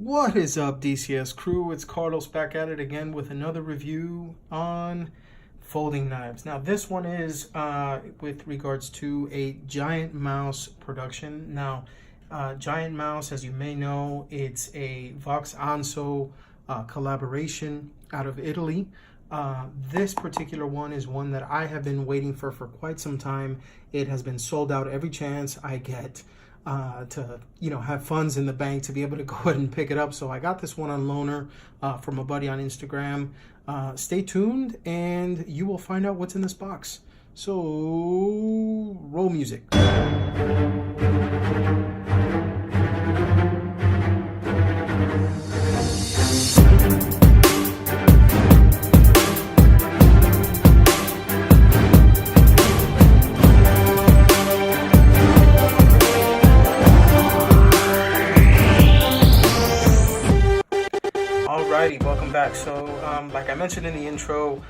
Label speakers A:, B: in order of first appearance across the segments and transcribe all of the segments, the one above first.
A: What is up, DCS crew? It's Carlos back at it again with another review on folding knives. Now this one is with regards to a GiantMouse production. Now GiantMouse, as you may know, it's a Vox Anso collaboration out of Italy. This particular one is one that I have been waiting for quite some time. It has been sold out every chance I get to have funds in the bank to be able to go ahead and pick it up. So I got this one on loaner from a buddy on Instagram. Stay tuned and you will find out what's in this box. So roll music. Alrighty, welcome back. So like I mentioned in the intro,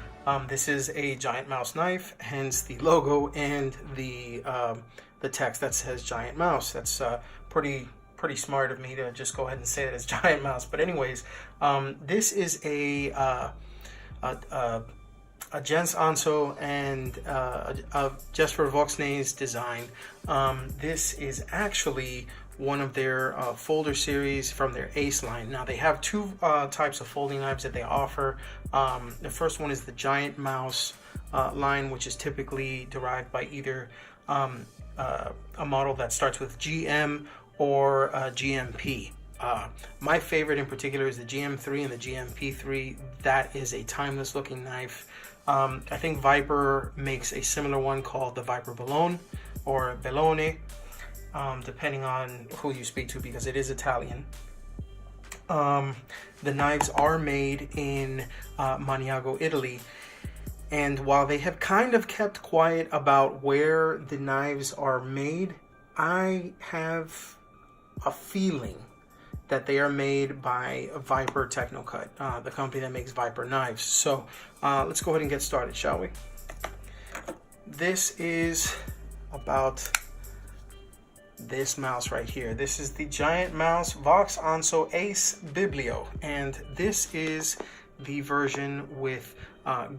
A: this is a GiantMouse knife, hence the logo and the text that says GiantMouse. That's pretty smart of me to just go ahead and say that it's GiantMouse. But anyways, this is a Gens Anso and just for Voxnays design. This is actually one of their folder series from their Ace line. Now they have two types of folding knives that they offer. The first one is the GiantMouse line, which is typically derived by either a model that starts with GM or GMP. My favorite in particular is the GM3 and the GMP3. That is a timeless looking knife. I think Viper makes a similar one called the Viper Bellone or Bellone, depending on who you speak to, because it is Italian. The knives are made in Maniago, Italy, and while they have kind of kept quiet about where the knives are made, I have a feeling that they are made by Viper Technocut, the company that makes Viper knives. So let's go ahead and get started, shall we? This is about this mouse right here. This is the GiantMouse Vox Anso Ace Biblio, and this is the version with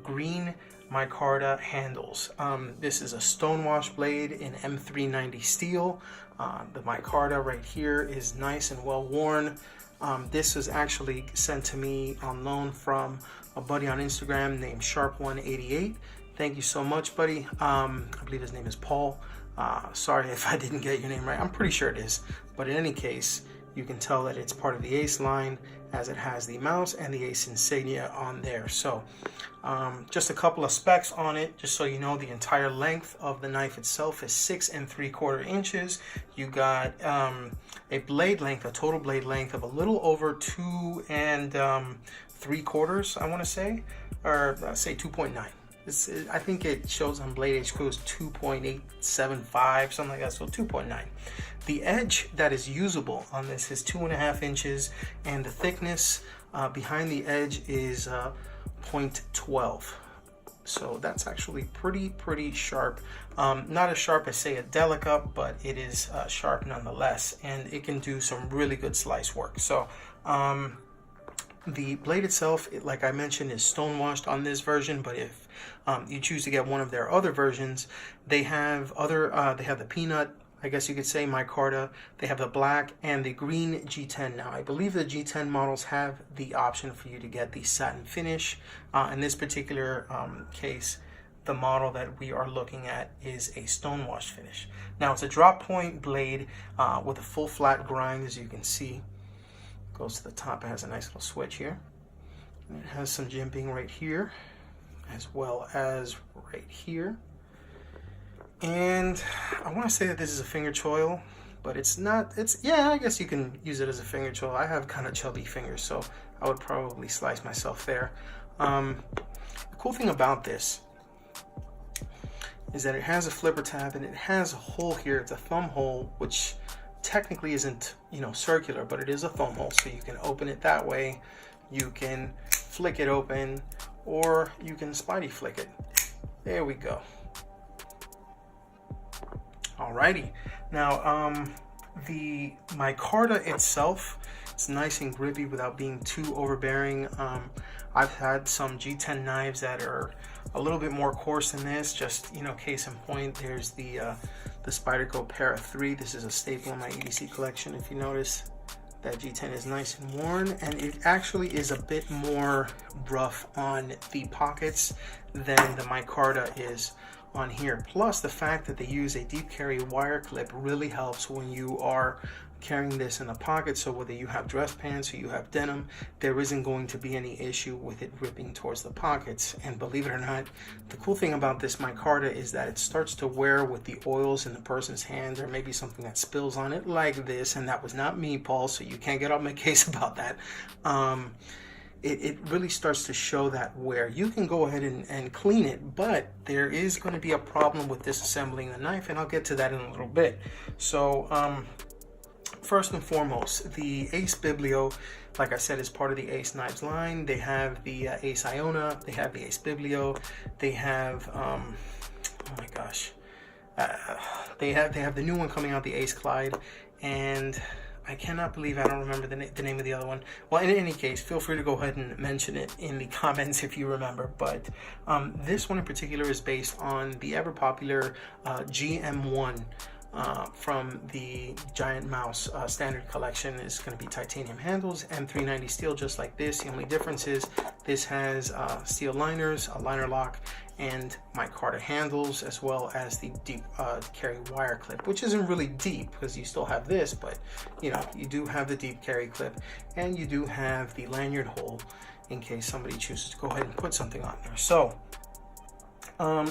A: green micarta handles. This is a stonewash blade in M390 steel. The micarta right here is nice and well worn. This was actually sent to me on loan from a buddy on Instagram named Sharp188. Thank you so much, buddy. I believe his name is Paul. Sorry if I didn't get your name right. I'm pretty sure it is. But in any case, you can tell that it's part of the Ace line, as it has the mouse and the Ace insignia on there. So just a couple of specs on it, just so you know. The entire length of the knife itself is 6 3/4 inches. You got a blade length, a total blade length of a little over 2 3/4, I want to say, or say 2.9. I think it shows on Blade HQ is 2.875, something like that, so 2.9. The edge that is usable on this is 2.5 inches, and the thickness behind the edge is 0.12. So that's actually pretty sharp. Not as sharp as, say, a Delica, but it is sharp nonetheless, and it can do some really good slice work. So the blade itself, like I mentioned, is stonewashed on this version, but if you choose to get one of their other versions, they have they have the peanut, I guess you could say, micarta. They have the black and the green G10. Now I believe the G10 models have the option for you to get the satin finish. In this particular case, the model that we are looking at is a stonewash finish. Now it's a drop point blade with a full flat grind, as you can see. Goes to the top. It has a nice little switch here. And it has some jimping right here, as well as right here. And I want to say that this is a finger choil, but it's not. Yeah, I guess you can use it as a finger choil. I have kind of chubby fingers, so I would probably slice myself there. The cool thing about this is that it has a flipper tab, and it has a hole here. It's a thumb hole, which technically isn't, circular, but it is a thumb hole, so you can open it that way. You can flick it open, or you can spidey flick it. There we go. Alrighty. Now, the micarta itself It's nice and grippy without being too overbearing. I've had some G10 knives that are a little bit more coarse than this. Just, you know, case in point, there's the Spyderco Para 3. This is a staple in my EDC collection. If you notice, that G10 is nice and worn, and it actually is a bit more rough on the pockets than the micarta is on here. Plus, the fact that they use a deep carry wire clip really helps when you are carrying this in the pocket. So whether you have dress pants or you have denim, there isn't going to be any issue with it ripping towards the pockets. And believe it or not, the cool thing about this micarta is that it starts to wear with the oils in the person's hand. There may be something that spills on it like this, and that was not me, Paul, so you can't get on my case about that. It really starts to show that wear. You can go ahead and clean it, but there is going to be a problem with disassembling the knife, and I'll get to that in a little bit. So first and foremost, the Ace Biblio, like I said, is part of the Ace Knives line. They have the Ace Iona, they have the Ace Biblio, they have oh my gosh, they have the new one coming out, the Ace Clyde, and I cannot believe I don't remember the name of the other one. Well, in any case, feel free to go ahead and mention it in the comments if you remember. But this one in particular is based on the ever popular GM1 from the GiantMouse standard collection. Is going to be titanium handles, M390 steel, just like this. The only difference is this has steel liners, a liner lock, and micarta handles, as well as the deep carry wire clip, which isn't really deep because you still have this, but you know, you do have the deep carry clip, and you do have the lanyard hole in case somebody chooses to go ahead and put something on there. So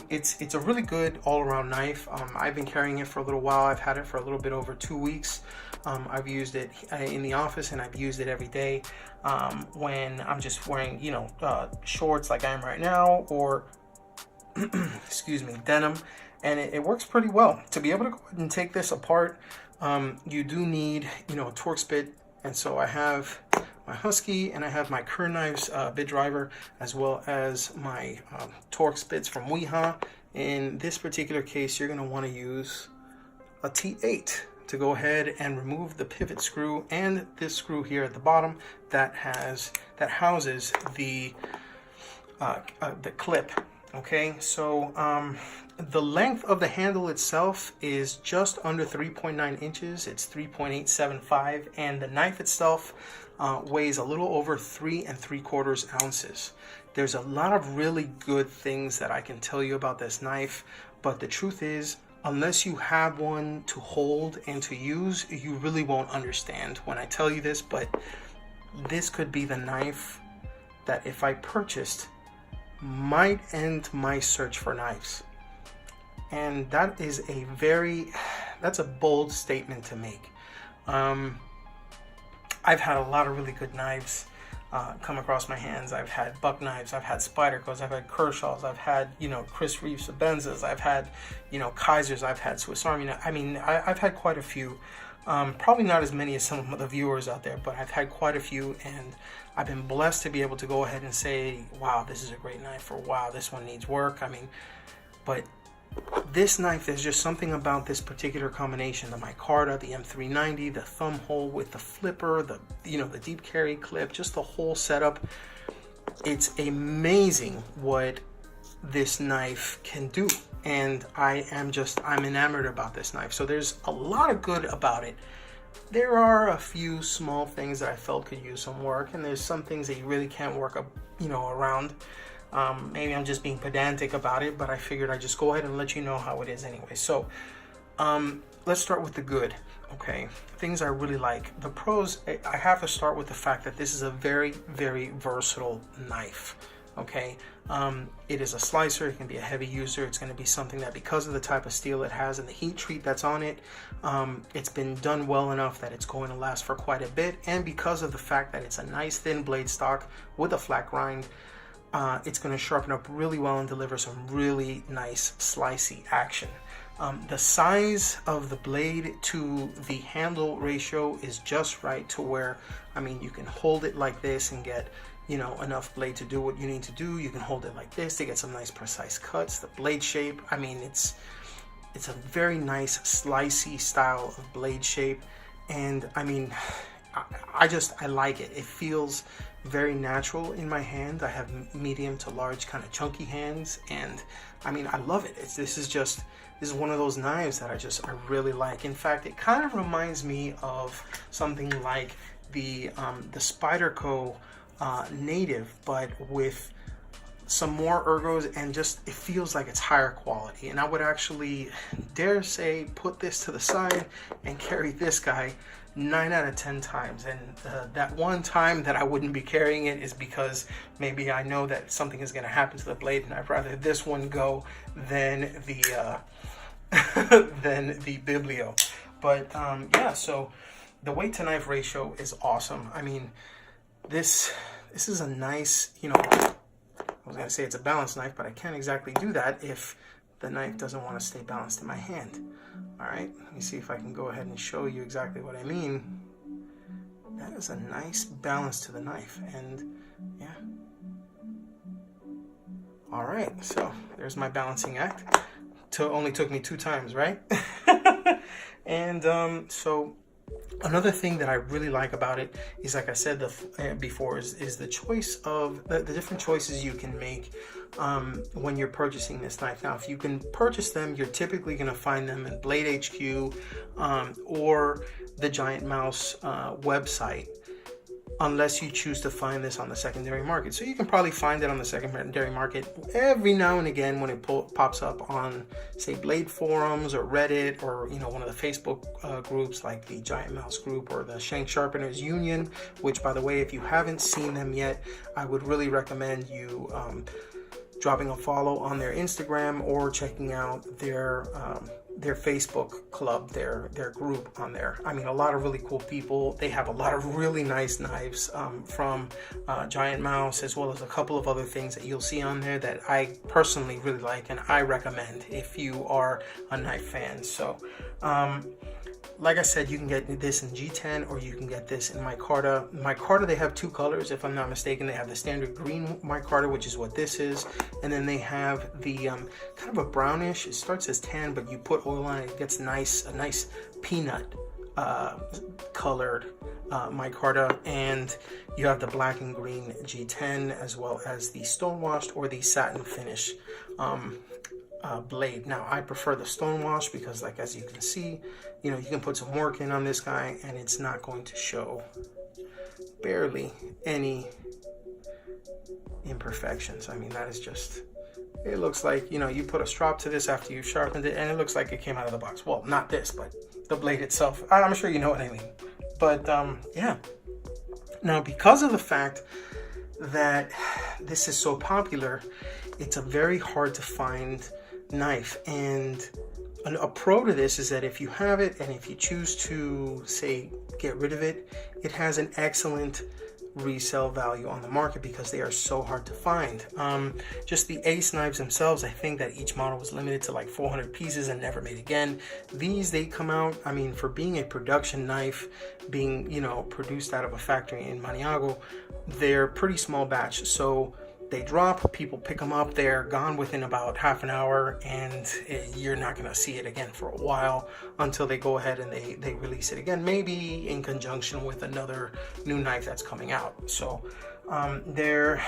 A: it's a really good all-around knife. I've been carrying it for a little while. I've had it for a little bit over 2 weeks. I've used it in the office, and I've used it every day when I'm just wearing, you know, shorts like I am right now, or excuse me, denim, and it works pretty well. To be able to go ahead and take this apart, you do need, you know, a Torx bit, and so I have my Husky and I have my Kern Knives bit driver, as well as my Torx bits from Weha. In this particular case, you're going to want to use a T8 to go ahead and remove the pivot screw and this screw here at the bottom that houses the clip. Okay, so the length of the handle itself is just under 3.9 inches. It's 3.875, and the knife itself weighs a little over 3 3/4 ounces. There's a lot of really good things that I can tell you about this knife, but the truth is, unless you have one to hold and to use, you really won't understand when I tell you this. But this could be the knife that, if I purchased, might end my search for knives. And that is that's a bold statement to make. I've had a lot of really good knives come across my hands. I've had Buck knives, I've had Spydercos, I've had Kershaws, I've had, you know, Chris Reeves Benzas, I've had, you know, Kaisers, I've had Swiss Army. I mean, I've had quite a few. Probably not as many as some of the viewers out there, but I've had quite a few, and I've been blessed to be able to go ahead and say, wow, this is a great knife, or wow, this one needs work. I mean, but this knife, there's just something about this particular combination, the micarta, the M390, the thumb hole with the flipper, the, you know, the deep carry clip, just the whole setup. It's amazing what this knife can do, and I'm enamored about this knife. So there's a lot of good about it. There are a few small things that I felt could use some work, and there's some things that you really can't work up, you know, around. Maybe I'm just being pedantic about it, but I figured I'd just go ahead and let you know how it is anyway. So let's start with the good. Okay, things I really like. The pros, I have to start with the fact that this is a very, very versatile knife. Okay, it is a slicer. It can be a heavy user. It's going to be something that, because of the type of steel it has and the heat treat that's on it, it's been done well enough that it's going to last for quite a bit. And because of the fact that it's a nice thin blade stock with a flat grind, it's going to sharpen up really well and deliver some really nice slicey action. The size of the blade to the handle ratio is just right to where, I mean, you can hold it like this and get, you know, enough blade to do what you need to do. You can hold it like this to get some nice precise cuts. The blade shape, I mean, it's a very nice slicey style of blade shape. And I mean, I like it. It feels very natural in my hand. I have medium to large kind of chunky hands, and I mean, I love it. This is one of those knives that I really like. In fact, it kind of reminds me of something like the Spyderco Native, but with some more ergos, and just it feels like it's higher quality. And I would actually dare say put this to the side and carry this guy 9 out of 10 times. And that one time that I wouldn't be carrying it is because maybe I know that something is going to happen to the blade, and I'd rather this one go than the than the Biblio. But yeah, so the weight to knife ratio is awesome. I mean, this is a nice, you know, I was going to say it's a balanced knife, but I can't exactly do that if the knife doesn't want to stay balanced in my hand. All right, let me see if I can go ahead and show you exactly what I mean. That is a nice balance to the knife, and yeah. All right, so there's my balancing act. Only took me 2 times, right? And so another thing that I really like about it is, like I said before, is the choice of the different choices you can make when you're purchasing this knife. Now, if you can purchase them, you're typically going to find them in Blade HQ or the GiantMouse website, unless you choose to find this on the secondary market. So you can probably find it on the secondary market every now and again when it pops up on, say, Blade forums or Reddit, or, you know, one of the Facebook groups like the GiantMouse group or the Shank Sharpeners Union, which, by the way, if you haven't seen them yet, I would really recommend you dropping a follow on their Instagram or checking out their Facebook club, their group on there. I mean, a lot of really cool people. They have a lot of really nice knives from GiantMouse, as well as a couple of other things that you'll see on there that I personally really like and I recommend if you are a knife fan. So like I said, you can get this in G10 or you can get this in micarta. Micarta, they have 2 colors, if I'm not mistaken. They have the standard green micarta, which is what this is, and then they have the kind of a brownish. It starts as tan, but you put oil on it, it gets a nice peanut colored micarta. And you have the black and green G10, as well as the stonewashed or the satin finish blade. Now, I prefer the stonewash because, like, as you can see, you know, you can put some work in on this guy and it's not going to show barely any imperfections. I mean, that is just, it looks like, you know, you put a strop to this after you've sharpened it and it looks like it came out of the box. Well, not this, but the blade itself. I'm sure you know what I mean. But yeah. Now, because of the fact that this is so popular, it's a very hard to find knife. And a pro to this is that if you have it and if you choose to, say, get rid of it, it has an excellent resale value on the market because they are so hard to find. Just the Ace knives themselves, I think that each model was limited to like 400 pieces and never made again. These, they come out, I mean, for being a production knife, being, you know, produced out of a factory in Maniago, they're pretty small batch. So they drop, people pick them up, they're gone within about half an hour, and you're not going to see it again for a while until they go ahead and they release it again, maybe in conjunction with another new knife that's coming out. So they're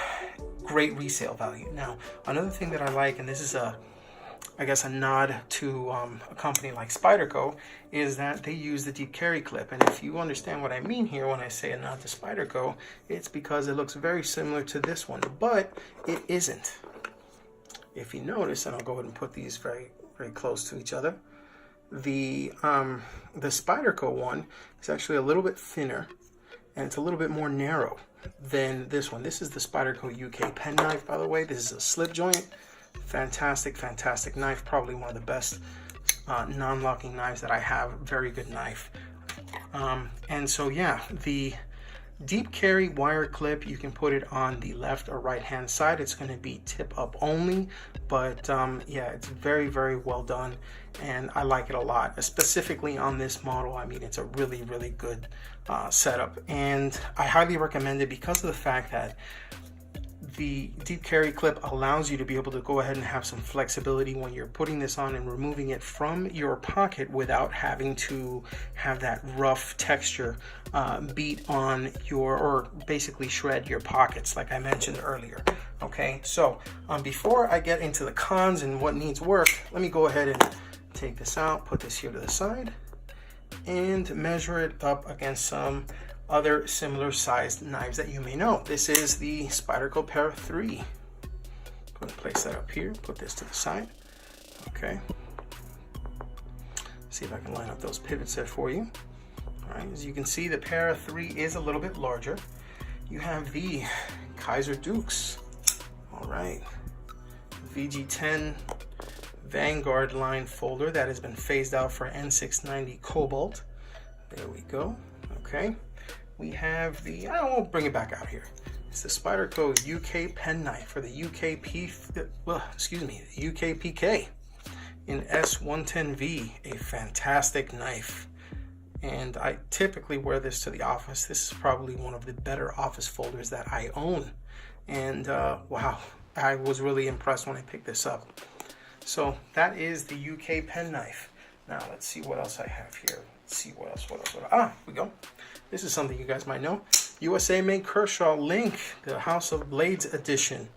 A: great resale value. Now, another thing that I like, and this is I guess a nod to a company like Spyderco, is that they use the deep carry clip. And if you understand what I mean here when I say a nod to Spyderco, it's because it looks very similar to this one, but it isn't. If you notice, and I'll go ahead and put these very, very close to each other, the Spyderco one is actually a little bit thinner and it's a little bit more narrow than this one. This is the Spyderco UK pen knife, by the way. This is a slip joint. Fantastic knife, probably one of the best non-locking knives that I have. Very good knife. And so yeah, the deep carry wire clip, you can put it on the left or right hand side. It's going to be tip up only, but yeah, it's very well done and I like it a lot, specifically on this model. I mean, it's a really good setup, and I highly recommend it because of the fact that the deep carry clip allows you to be able to go ahead and have some flexibility when you're putting this on and removing it from your pocket without having to have that rough texture beat on your, or basically shred your pockets like I mentioned earlier. Okay, so before I get into the cons and what needs work, let me go ahead and take this out, put this here to the side, and measure it up against some other similar sized knives that you may know. This is the Spyderco Para 3. Go ahead and place that up here, put this to the side. Okay. See if I can line up those pivots there for you. All right, as you can see, the Para 3 is a little bit larger. You have the Kaiser Dukes. All right. VG10 Vanguard line folder that has been phased out for N690 Cobalt. There we go. Okay. We have the, I won't bring it back out here. It's the Spyderco UK pen knife for the UKPK in S110V, a fantastic knife. And I typically wear this to the office. This is probably one of the better office folders that I own. And wow, I was really impressed when I picked this up. So that is the UK pen knife. Now let's see what else I have here. Let's see what else. Here we go. This is something you guys might know. USA made Kershaw Link, the House of Blades edition.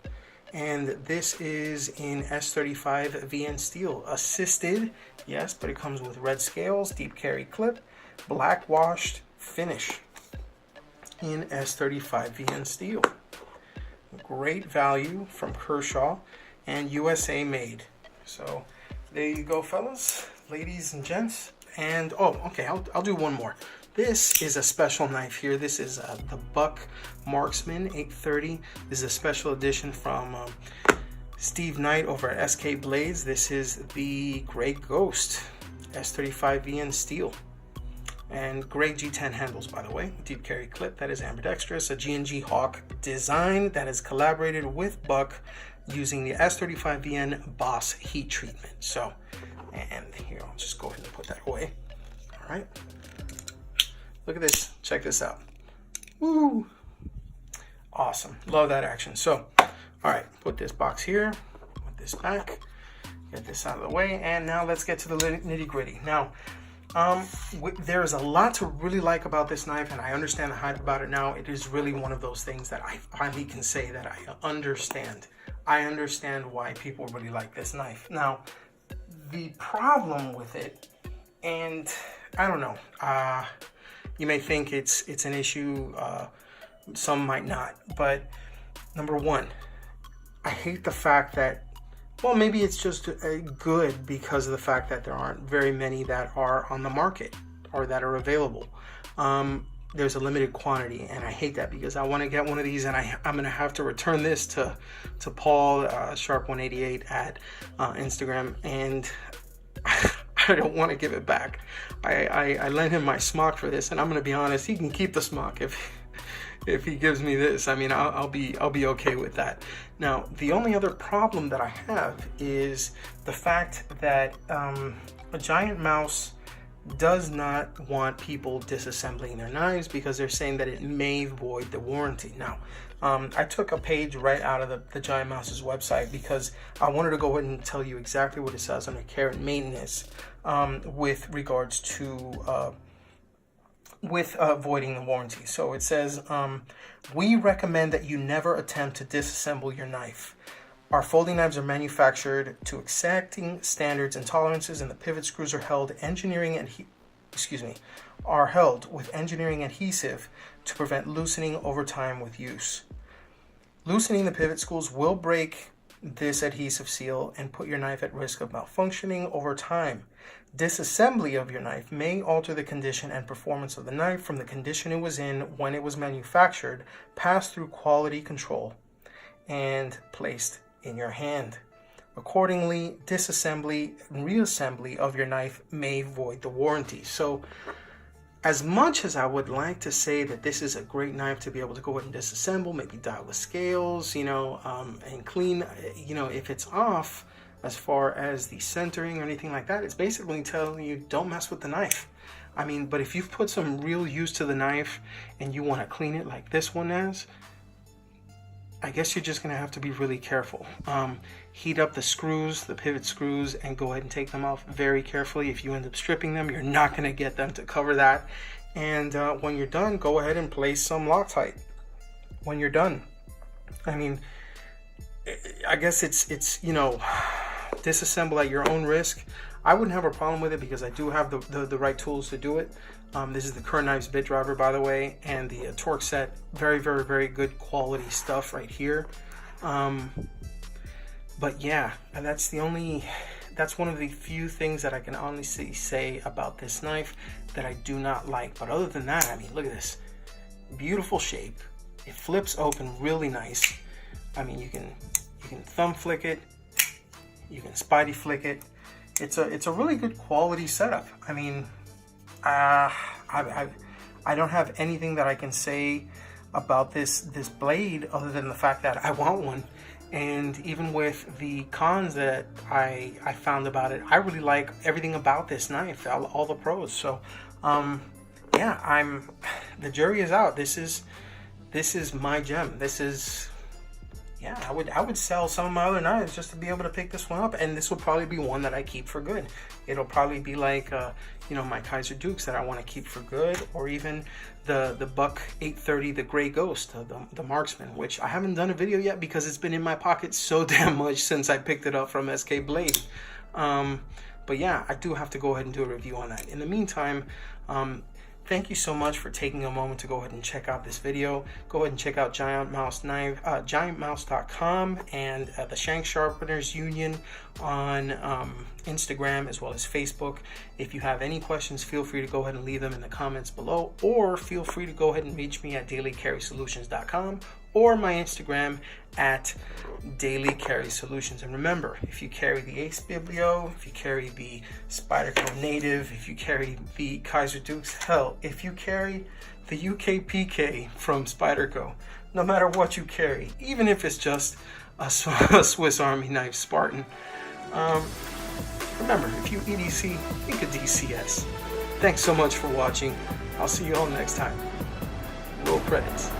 A: And this is in S35 VN steel. Assisted, yes, but it comes with red scales, deep carry clip, black washed finish in S35 VN steel. Great value from Kershaw and USA made. So there you go, fellas, ladies and gents. And oh, okay, I'll do one more. This is a special knife here. This is the Buck Marksman 830. This is a special edition from Steve Knight over at SK Blades. This is the Grey Ghost S35 VN steel. And great G10 handles, by the way. Deep carry clip that is ambidextrous. A G&G Hawk design that is collaborated with Buck using the S35 VN Boss heat treatment. So, and here, I'll just go ahead and put that away. All right. Look at this. Check this out. Woo! Awesome. Love that action. So, all right, put this box here, put this back, get this out of the way, and now let's get to the nitty gritty. Now, there's a lot to really like about this knife, and I understand the hype about it now. It is really one of those things that I finally can say that I understand. I understand why people really like this knife. Now, the problem with it, and I don't know, you may think it's an issue, some might not, but number one, I hate the fact that, well, maybe it's just good because of the fact that there aren't very many that are on the market or that are available. There's a limited quantity, and I hate that because I want to get one of these, and I'm going to have to return this to Paul, Sharp188 at Instagram, and I don't want to give it back. I lent him my smock for this, and I'm going to be honest, he can keep the smock if he gives me this. I mean, I'll be okay with that. Now, the only other problem that I have is the fact that a GiantMouse does not want people disassembling their knives because they're saying that it may void the warranty. Now, I took a page right out of the GiantMouse's website because I wanted to go ahead and tell you exactly what it says under care and maintenance with regards to voiding the warranty. So it says, we recommend that you never attempt to disassemble your knife. Our folding knives are manufactured to exacting standards and tolerances, and the pivot screws are held with engineering adhesive to prevent loosening over time with use. Loosening the pivot screws will break this adhesive seal and put your knife at risk of malfunctioning over time. Disassembly of your knife may alter the condition and performance of the knife from the condition it was in when it was manufactured, passed through quality control, and placed in your hand. Accordingly, disassembly and reassembly of your knife may void the warranty. So, as much as I would like to say that this is a great knife to be able to go ahead and disassemble, maybe dial the scales, and clean, if it's off as far as the centering or anything like that, it's basically telling you don't mess with the knife. I mean, but if you've put some real use to the knife and you want to clean it like this one is, I guess you're just going to have to be really careful. Heat up the screws, the pivot screws, and go ahead and take them off very carefully. If you end up stripping them, you're not going to get them to cover that. And when you're done, go ahead and place some Loctite. When you're done, I mean, I guess it's you know, disassemble at your own risk. I wouldn't have a problem with it because I do have the right tools to do it. This is the Current Knives bit driver, by the way, and the torque set. Very, very, very good quality stuff right here. But yeah, and that's one of the few things that I can honestly say about this knife that I do not like. But other than that, I mean, look at this. Beautiful shape. It flips open really nice. I mean, you can thumb flick it. You can spidey flick it. It's a really good quality setup. I mean, I don't have anything that I can say about this blade other than the fact that I want one. And even with the cons that I found about it, I really like everything about this knife, all the pros. So yeah, the jury is out. This is my gem. This is, yeah, I would sell some of my other knives just to be able to pick this one up, and this will probably be one that I keep for good. It'll probably be like you know, my Kaiser Dukes that I want to keep for good, or even the Buck 830, the Gray Ghost, the Marksman, which I haven't done a video yet because it's been in my pocket so damn much since I picked it up from SK Blade. But yeah, I do have to go ahead and do a review on that. In the meantime, thank you so much for taking a moment to go ahead and check out this video. Go ahead and check out GiantMouse.com and the Shank Sharpeners Union on Instagram as well as Facebook. If you have any questions, feel free to go ahead and leave them in the comments below, or feel free to go ahead and reach me at dailycarrysolutions.com or my Instagram at dailycarrysolutions. And remember, if you carry the Ace Biblio, if you carry the Spyderco Native, if you carry the Kaiser Dukes, hell, if you carry the UKPK from Spyderco, no matter what you carry, even if it's just a Swiss Army knife Spartan, remember, if you EDC, think of DCS. Thanks so much for watching. I'll see you all next time. Roll credits.